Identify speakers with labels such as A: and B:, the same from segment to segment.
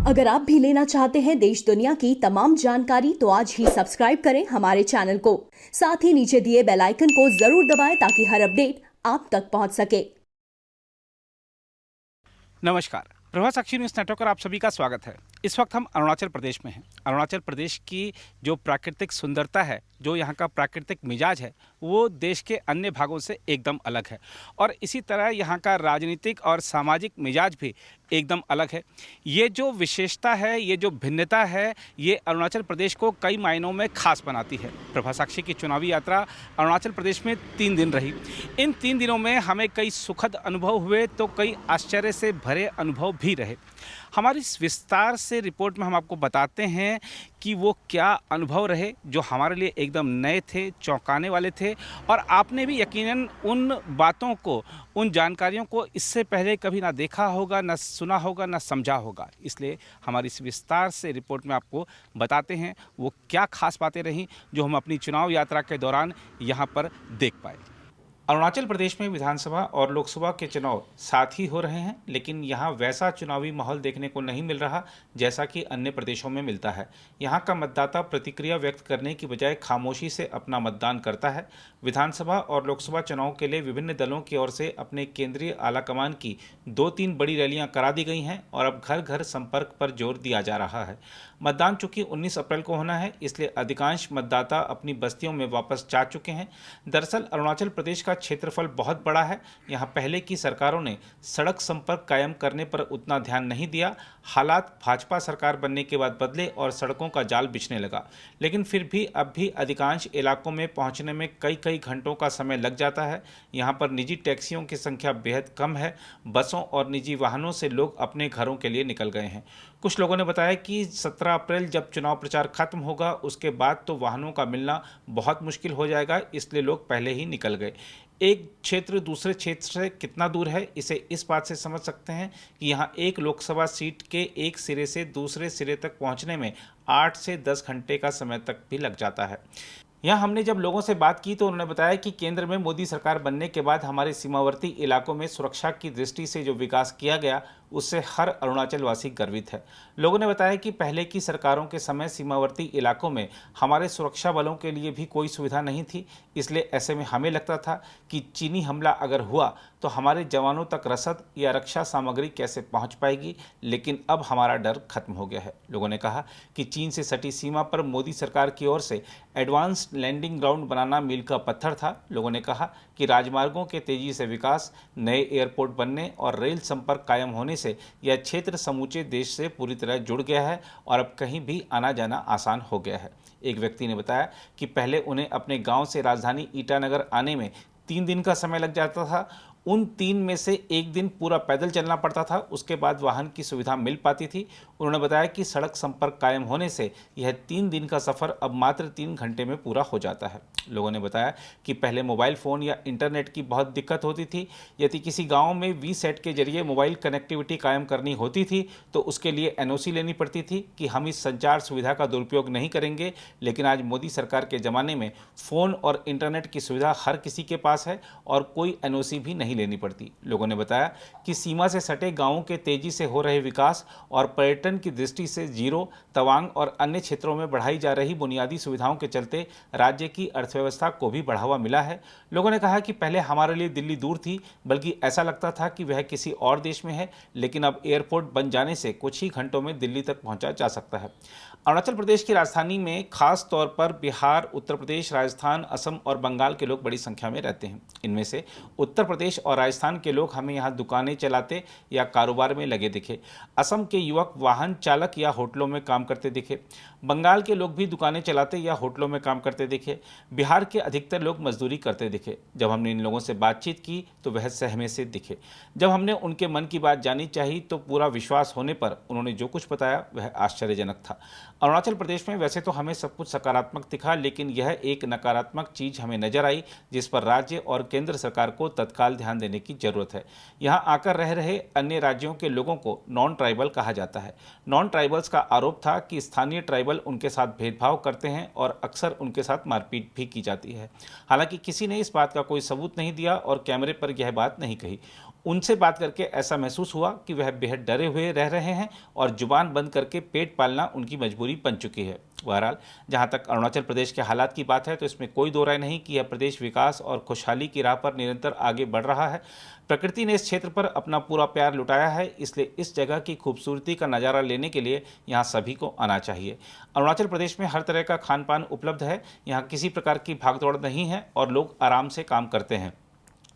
A: अगर आप भी लेना चाहते हैं देश दुनिया की तमाम जानकारी तो आज ही सब्सक्राइब करें हमारे चैनल को। साथ ही नीचे दिए बेल आइकन को जरूर दबाएं ताकि हर अपडेट आप तक पहुंच सके।
B: नमस्कार, प्रभा साक्षी न्यूज़ नेटवर्क पर आप सभी का स्वागत है। इस वक्त हम अरुणाचल प्रदेश में हैं। अरुणाचल प्रदेश की जो प्राकृतिक सुंदरता है, जो यहाँ का प्राकृतिक मिजाज है, वो देश के अन्य भागों से एकदम अलग है। और इसी तरह यहाँ का राजनीतिक और सामाजिक मिजाज भी एकदम अलग है। ये जो विशेषता है, ये जो भिन्नता है, ये अरुणाचल प्रदेश को कई मायनों में खास बनाती है। प्रभा साक्षी की चुनावी यात्रा अरुणाचल प्रदेश में 3 दिन रही। इन 3 दिनों में हमें कई सुखद अनुभव हुए तो कई आश्चर्य से भरे अनुभव भी रहे। हमारी इस विस्तार से रिपोर्ट में हम आपको बताते हैं कि वो क्या अनुभव रहे जो हमारे लिए एकदम नए थे, चौंकाने वाले थे, और आपने भी यकीनन उन बातों को, उन जानकारियों को इससे पहले कभी ना देखा होगा, ना सुना होगा, ना समझा होगा। इसलिए हमारी इस विस्तार से रिपोर्ट में आपको बताते हैं वो क्या खास बातें रहीं जो हम अपनी चुनाव यात्रा के दौरान यहाँ पर देख पाए। अरुणाचल प्रदेश में विधानसभा और लोकसभा के चुनाव साथ ही हो रहे हैं, लेकिन यहाँ वैसा चुनावी माहौल देखने को नहीं मिल रहा जैसा कि अन्य प्रदेशों में मिलता है। यहाँ का मतदाता प्रतिक्रिया व्यक्त करने की बजाय खामोशी से अपना मतदान करता है। विधानसभा और लोकसभा चुनाव के लिए विभिन्न दलों की ओर से अपने केंद्रीय आलाकमान की 2-3 बड़ी रैलियां करा दी गई हैं और अब घर घर संपर्क पर जोर दिया जा रहा है। मतदान चूंकि 19 अप्रैल को होना है, इसलिए अधिकांश मतदाता अपनी बस्तियों में वापस जा चुके हैं। दरअसल अरुणाचल प्रदेश का क्षेत्रफल बहुत बड़ा है। यहाँ पहले की सरकारों ने सड़क संपर्क कायम करने पर उतना ध्यान नहीं दिया। हालात भाजपा सरकार बनने के बाद बदले और सड़कों का जाल बिछने लगा, लेकिन फिर भी अब भी अधिकांश इलाकों में पहुंचने में कई कई घंटों का समय लग जाता है। यहाँ पर निजी टैक्सियों की संख्या बेहद कम है। बसों और निजी वाहनों से लोग अपने घरों के लिए निकल गए हैं। कुछ लोगों ने बताया कि 17 अप्रैल जब चुनाव प्रचार खत्म होगा उसके बाद तो वाहनों का मिलना बहुत मुश्किल हो जाएगा, इसलिए लोग पहले ही निकल गए। एक क्षेत्र दूसरे क्षेत्र से कितना दूर है, इसे इस बात से समझ सकते हैं कि यहाँ एक लोकसभा सीट के एक सिरे से दूसरे सिरे तक पहुँचने में 8 से 10 घंटे का समय तक भी लग जाता है। यहाँ हमने जब लोगों से बात की तो उन्होंने बताया कि केंद्र में मोदी सरकार बनने के बाद हमारे सीमावर्ती इलाकों में सुरक्षा की दृष्टि से जो विकास किया गया उससे हर अरुणाचल वासी गर्वित है। लोगों ने बताया कि पहले की सरकारों के समय सीमावर्ती इलाकों में हमारे सुरक्षा बलों के लिए भी कोई सुविधा नहीं थी, इसलिए ऐसे में हमें लगता था कि चीनी हमला अगर हुआ तो हमारे जवानों तक रसद या रक्षा सामग्री कैसे पहुंच पाएगी, लेकिन अब हमारा डर खत्म हो गया है। लोगों ने कहा कि चीन से सटी सीमा पर मोदी सरकार की ओर से एडवांस लैंडिंग ग्राउंड बनाना मील का पत्थर था। लोगों ने कहा कि राजमार्गों के तेजी से विकास, नए एयरपोर्ट बनने और रेल संपर्क कायम होने से यह क्षेत्र समूचे देश से पूरी तरह जुड़ गया है और अब कहीं भी आना जाना आसान हो गया है। एक व्यक्ति ने बताया कि पहले उन्हें अपने गांव से राजधानी ईटानगर आने में 3 दिन का समय लग जाता था। उन 3 में से 1 दिन पूरा पैदल चलना पड़ता था, उसके बाद वाहन की सुविधा मिल पाती थी। उन्होंने बताया कि सड़क संपर्क कायम होने से यह 3 दिन का सफ़र अब मात्र 3 घंटे में पूरा हो जाता है। लोगों ने बताया कि पहले मोबाइल फ़ोन या इंटरनेट की बहुत दिक्कत होती थी। यदि किसी गांव में वीसैट के जरिए मोबाइल कनेक्टिविटी कायम करनी होती थी तो उसके लिए एनओसी लेनी पड़ती थी कि हम इस संचार सुविधा का दुरुपयोग नहीं करेंगे, लेकिन आज मोदी सरकार के ज़माने में फ़ोन और इंटरनेट की सुविधा हर किसी के पास है और कोई एनओसी भी नहीं लेनी पड़ती। लोगों ने बताया कि सीमा से सटे गांवों के तेजी से हो रहे विकास और पर्यटन की दृष्टि से जीरो, तवांग और अन्य क्षेत्रों में बढ़ाई जा रही बुनियादी सुविधाओं के चलते राज्य की अर्थव्यवस्था को भी बढ़ावा मिला है। लोगों ने कहा कि पहले हमारे लिए दिल्ली दूर थी, बल्कि ऐसा लगता था कि वह किसी और देश में है, लेकिन अब एयरपोर्ट बन जाने से कुछ ही घंटों में दिल्ली तक पहुंचा जा सकता है। अरुणाचल प्रदेश की राजधानी में खास तौर पर बिहार, उत्तर प्रदेश, राजस्थान, असम और बंगाल के लोग बड़ी संख्या में रहते हैं। इनमें से उत्तर प्रदेश और राजस्थान के लोग हमें यहाँ दुकानें चलाते या कारोबार में लगे दिखे। असम के युवक वाहन चालक या होटलों में काम करते दिखे। बंगाल के लोग भी दुकानें चलाते या होटलों में काम करते दिखे। बिहार के अधिकतर लोग मजदूरी करते दिखे। जब हमने इन लोगों से बातचीत की तो वह सहमे से दिखे। जब हमने उनके मन की बात जानी चाहिए तो पूरा विश्वास होने पर उन्होंने जो कुछ बताया वह आश्चर्यजनक था। अरुणाचल प्रदेश में वैसे तो हमें सब कुछ सकारात्मक दिखा, लेकिन यह एक नकारात्मक चीज हमें नजर आई जिस पर राज्य और केंद्र सरकार को तत्काल ध्यान देने की जरूरत है। यहाँ आकर रह रहे अन्य राज्यों के लोगों को नॉन ट्राइबल कहा जाता है। नॉन ट्राइबल्स का आरोप था कि स्थानीय ट्राइबल उनके साथ भेदभाव करते हैं और अक्सर उनके साथ मारपीट भी की जाती है। हालांकि किसी ने इस बात का कोई सबूत नहीं दिया और कैमरे पर यह बात नहीं कही। उनसे बात करके ऐसा महसूस हुआ कि वह बेहद डरे हुए रह रहे हैं और जुबान बंद करके पेट पालना उनकी मजबूरी बन चुकी है। बहरहाल, जहां तक अरुणाचल प्रदेश के हालात की बात है तो इसमें कोई दो राय नहीं कि यह प्रदेश विकास और खुशहाली की राह पर निरंतर आगे बढ़ रहा है। प्रकृति ने इस क्षेत्र पर अपना पूरा प्यार लुटाया है, इसलिए इस जगह की खूबसूरती का नज़ारा लेने के लिए यहाँ सभी को आना चाहिए। अरुणाचल प्रदेश में हर तरह का खान पान उपलब्ध है, यहाँ किसी प्रकार की भागदौड़ नहीं है और लोग आराम से काम करते हैं।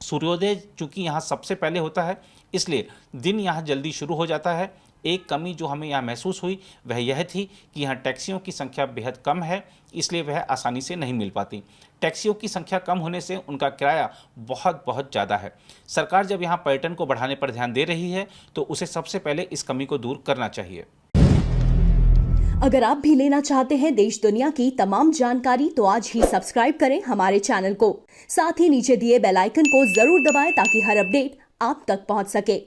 B: सूर्योदय चूँकि यहाँ सबसे पहले होता है, इसलिए दिन यहाँ जल्दी शुरू हो जाता है। एक कमी जो हमें यहाँ महसूस हुई वह यह थी कि यहाँ टैक्सियों की संख्या बेहद कम है, इसलिए वह आसानी से नहीं मिल पाती। टैक्सियों की संख्या कम होने से उनका किराया बहुत ज़्यादा है। सरकार जब यहाँ पर्यटन को बढ़ाने पर ध्यान दे रही है तो उसे सबसे पहले इस कमी को दूर करना चाहिए।
A: अगर आप भी लेना चाहते हैं देश दुनिया की तमाम जानकारी तो आज ही सब्सक्राइब करें हमारे चैनल को। साथ ही नीचे दिए बेल आइकन को जरूर दबाएं ताकि हर अपडेट आप तक पहुंच सके।